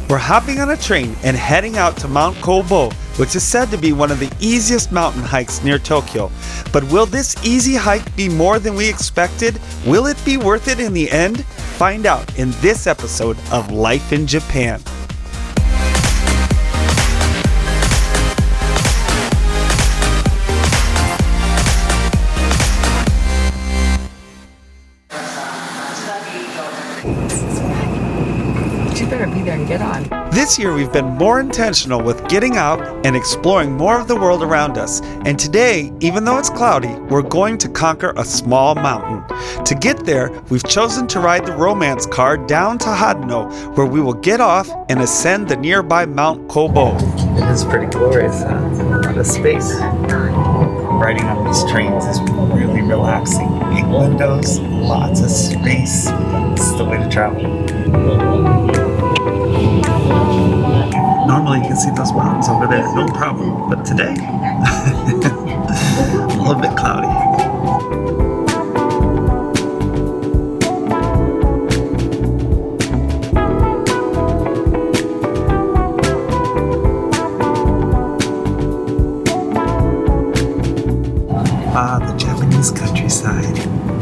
We're hopping on a train and heading out to Mt Koubou, which is said to be one of the easiest mountain hikes near Tokyo. But will this easy hike be more than we expected? Will it be worth it in the end? Find out in this episode of Life in Japan. You better be there and get on. This year we've been more intentional with getting out and exploring more of the world around us. And today, even though it's cloudy, we're going to conquer a small mountain. To get there, we've chosen to ride the romance car down to Hadano, where we will get off and ascend the nearby Mt Koubou. It is pretty glorious, huh? A lot of space. Riding on these trains is really relaxing. Big windows, lots of space. This is the way to travel. Normally you can see those mountains over there, no problem. But today, a little bit cloudy. Ah, the Japanese countryside.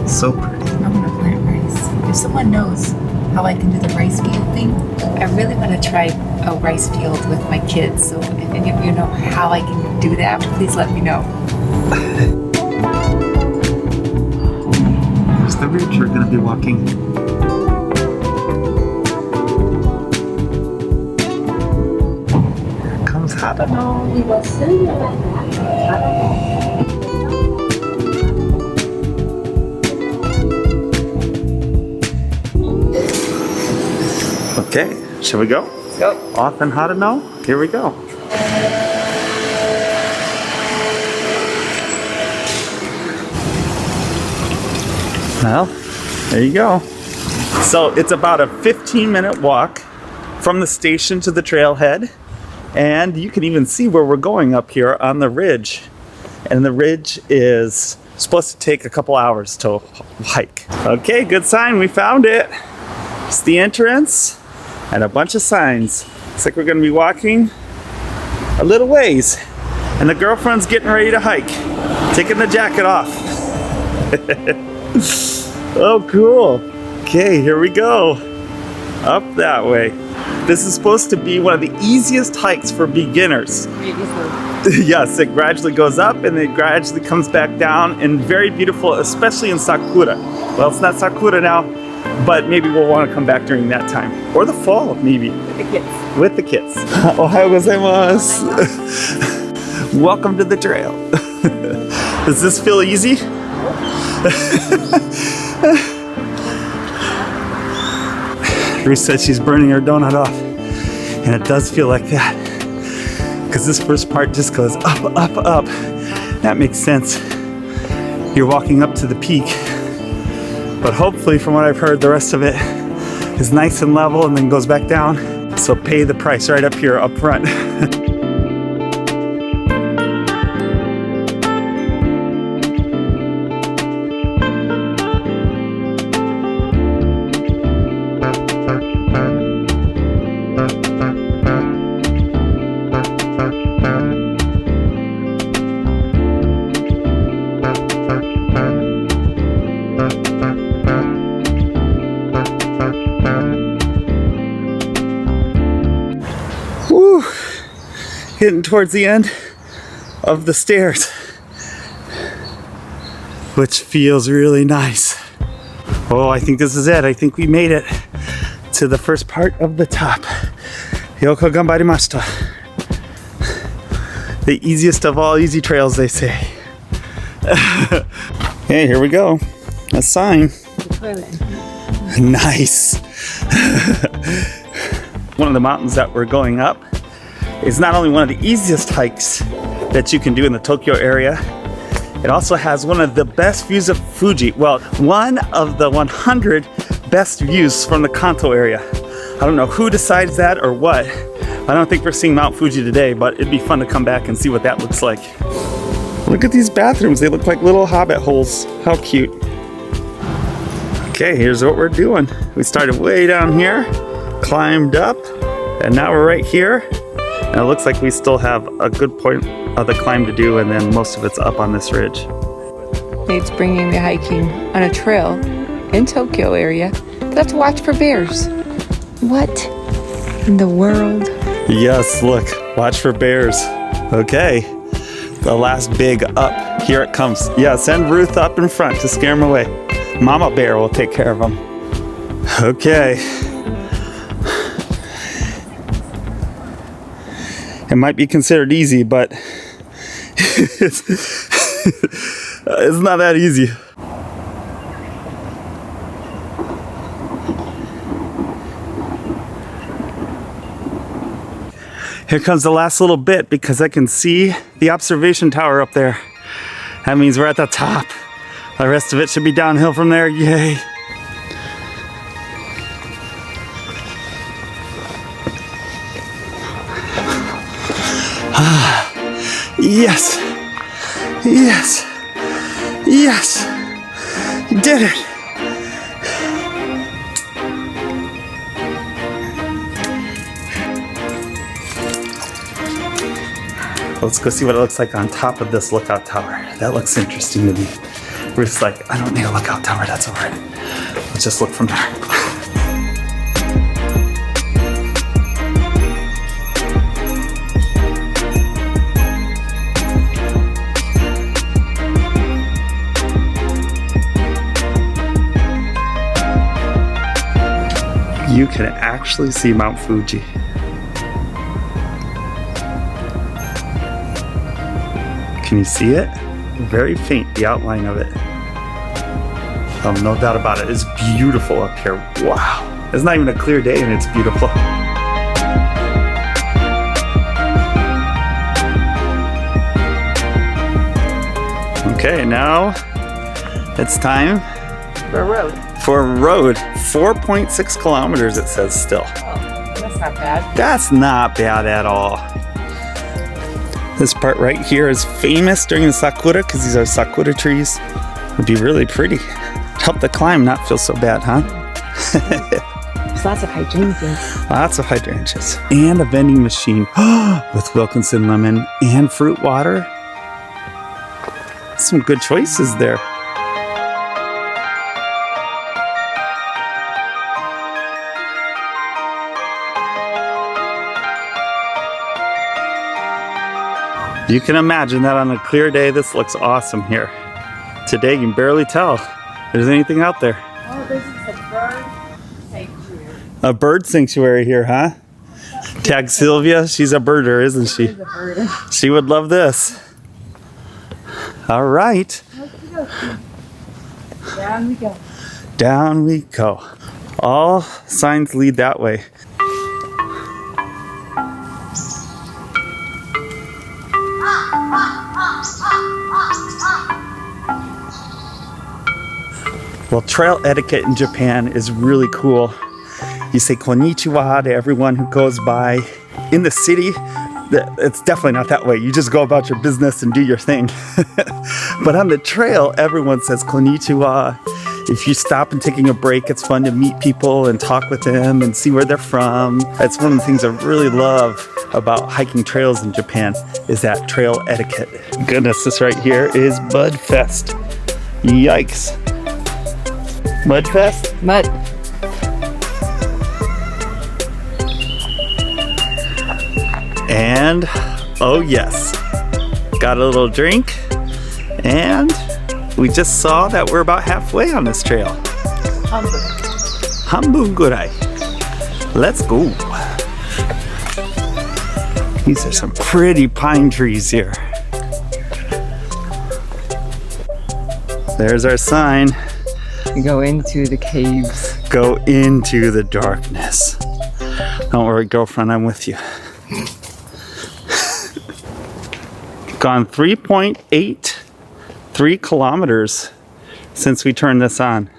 So pretty. I'm gonna plant rice. If someone knows how I can do the rice field thing, I really want to try a rice field with my kids. So if any of you know how I can do that, please let me know. Here's the ridge we're going to be walking. Here comes Hadano. Okay, shall we go? Let's go. Off in Hadano? Here we go. Well, there you go. So it's about a 15-minute walk from the station to the trailhead. And you can even see where we're going up here on the ridge. And the ridge is supposed to take a couple hours to hike. Okay, good sign. We found it. It's the entrance. And a bunch of signs. Looks like we're going to be walking a little ways. And the girlfriend's getting ready to hike. Taking the jacket off. Oh, cool. Okay, here we go. Up that way. This is supposed to be one of the easiest hikes for beginners. Yes, it gradually goes up and it gradually comes back down. And very beautiful, especially in Sakura. Well, it's not Sakura now. But maybe we'll want to come back during that time. Or the fall, maybe. With the kids. With the kids. Ohayou gozaimasu. Welcome to the trail. Does this feel easy? Ruth said she's burning her donut off. And it does feel like that. Because this first part just goes up, up, up. That makes sense. You're walking up to the peak. But hopefully, from what I've heard, the rest of it is nice and level and then goes back down. So pay the price right up here, up front. Woo! Getting towards the end of the stairs, which feels really nice. Oh, I think this is it. I think we made it to the first part of the top. Yoko ganbarimashita. The easiest of all easy trails, they say. Okay, here we go. A sign. Nice. One of the mountains that we're going up is not only one of the easiest hikes that you can do in the Tokyo area, it also has one of the best views of Fuji. Well, one of the 100 best views from the Kanto area. I don't know who decides that or what. I don't think we're seeing Mount Fuji today, but it'd be fun to come back and see what that looks like. Look at these bathrooms. They look like little hobbit holes. How cute. Okay, here's what we're doing. We started way down here, climbed up, And now we're right here. And it looks like we still have a good point of the climb to do, and then most of it's up on this ridge. Nate's bringing me hiking on a trail in Tokyo area. Let's watch for bears. What in the world? Yes, look, watch for bears. Okay, the last big up. Here it comes. Yeah, send Ruth up in front to scare him away. Mama bear will take care of him. Okay. It might be considered easy, but it's not that easy. Here comes the last little bit because I can see the observation tower up there. That means we're at the top. The rest of it should be downhill from there. Yay. Yes. Yes. Yes. You did it. Let's go see what it looks like on top of this lookout tower. That looks interesting to me. Ruth's like, I don't need a lookout tower, that's all right. Let's just look from there. You can actually see Mount Fuji. Can you see it? Very faint, the outline of it. Oh, no doubt about it. It's beautiful up here. Wow. It's not even a clear day and it's beautiful. Okay, now it's time For a road. for a road. 4.6 kilometers it says still. Oh, that's not bad. That's not bad at all. This part right here is famous during the sakura because these are sakura trees. It'd be really pretty. Help the climb not feel so bad, huh? There's lots of hydrangeas. Lots of hydrangeas. And a vending machine with Wilkinson lemon and fruit water. Some good choices there. You can imagine that on a clear day, this looks awesome here. Today, you can barely tell there's anything out there. Oh, this is a bird sanctuary. A bird sanctuary here, huh? Tag Sylvia, she's a birder, isn't she? She's a bird. She would love this. All right, Down we go. down we go. All signs lead that way. Well, trail etiquette in Japan is really cool. You say konnichiwa to everyone who goes by. In the city, it's definitely not that way. You just go about your business and do your thing. But on the trail, everyone says konnichiwa. If you stop and taking a break, it's fun to meet people and talk with them and see where they're from. That's one of the things I really love about hiking trails in Japan is that trail etiquette. Goodness, this right here is Mud Fest. Yikes. Mud Fest? Mud. And, oh yes, got a little drink, and we just saw that we're about halfway on this trail. Hanbun gurai. Let's go. These are some pretty pine trees here. There's our sign. Go into the caves. Go into the darkness. Don't worry, girlfriend, I'm with you. Gone 3.83 kilometers since we turned this on.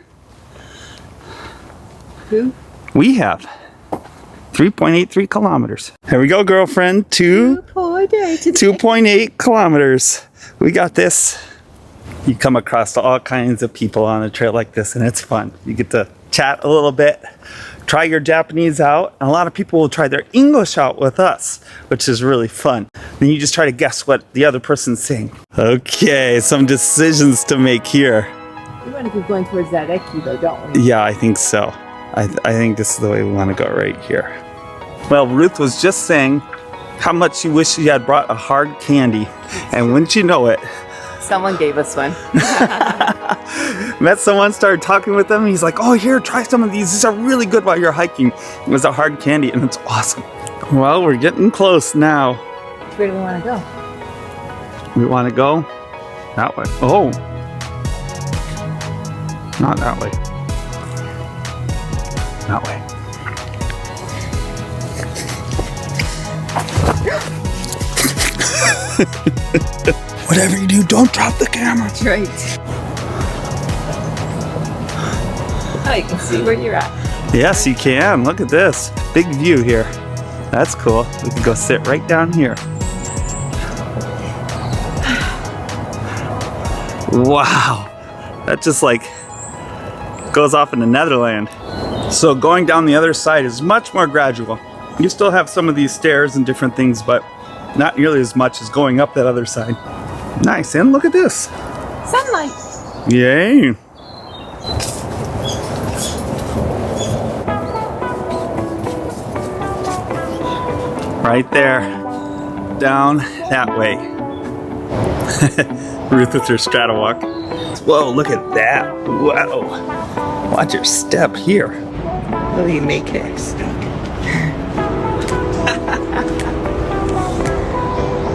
Who? We have 3.83 kilometers. Here we go, girlfriend. 2.8 kilometers. We got this. You come across all kinds of people on a trail like this, and it's fun. You get to chat a little bit, try your Japanese out. And a lot of people will try their English out with us, which is really fun. Then you just try to guess what the other person's saying. Okay, some decisions to make here. We want to keep going towards that eki though, don't we? Yeah, I think so. I think this is the way we want to go right here. Well, Ruth was just saying how much she wished she had brought a hard candy. And wouldn't you know it, Someone gave us one. met someone, started talking with them. He's like, oh, here, try some of these. These are really good while you're hiking. It was a hard candy, and it's awesome. Well, we're getting close now. Where do we want to go? We want to go that way. Oh, not that way. That way. Whatever you do, don't drop the camera. That's right. Oh, you can see where you're at. Yes, you can. Look at this. Big view here. That's cool. We can go sit right down here. Wow. That just like goes off into Netherland. So going down the other side is much more gradual. You still have some of these stairs and different things, but not nearly as much as going up that other side. Nice, and look at this. Sunlight. Yay. Right there. Down that way. Ruth with her strata walk. Whoa, look at that. Wow. Watch your step here. Will you make it?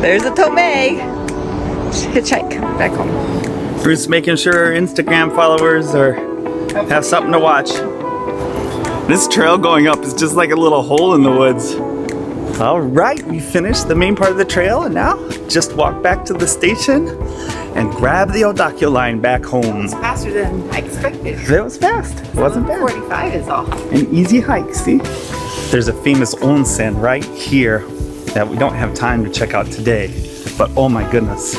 There's a Tomei. Hitchhike back home. Ruth's making sure her Instagram followers have something to watch. This trail going up is just like a little hole in the woods. All right, we finished the main part of the trail, and now just walk back to the station and grab the Odakyo line back home. It's faster than I expected. It was fast. It wasn't bad. 45 is all. An easy hike, see? There's a famous onsen right here that we don't have time to check out today, but oh my goodness,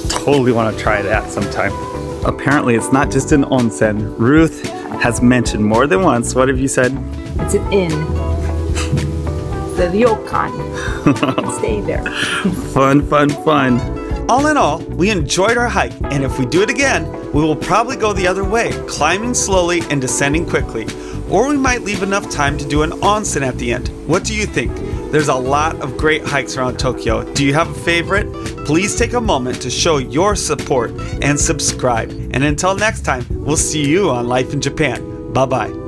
totally want to try that sometime. Apparently it's not just an onsen. Ruth has mentioned more than once. What have you said? It's an inn. The ryokan. Stay there. Fun, fun, fun. All in all, we enjoyed our hike, and if we do it again, we will probably go the other way, climbing slowly and descending quickly. Or we might leave enough time to do an onsen at the end. What do you think? There's a lot of great hikes around Tokyo. Do you have a favorite? Please take a moment to show your support and subscribe. And until next time, we'll see you on Life in Japan. Bye-bye.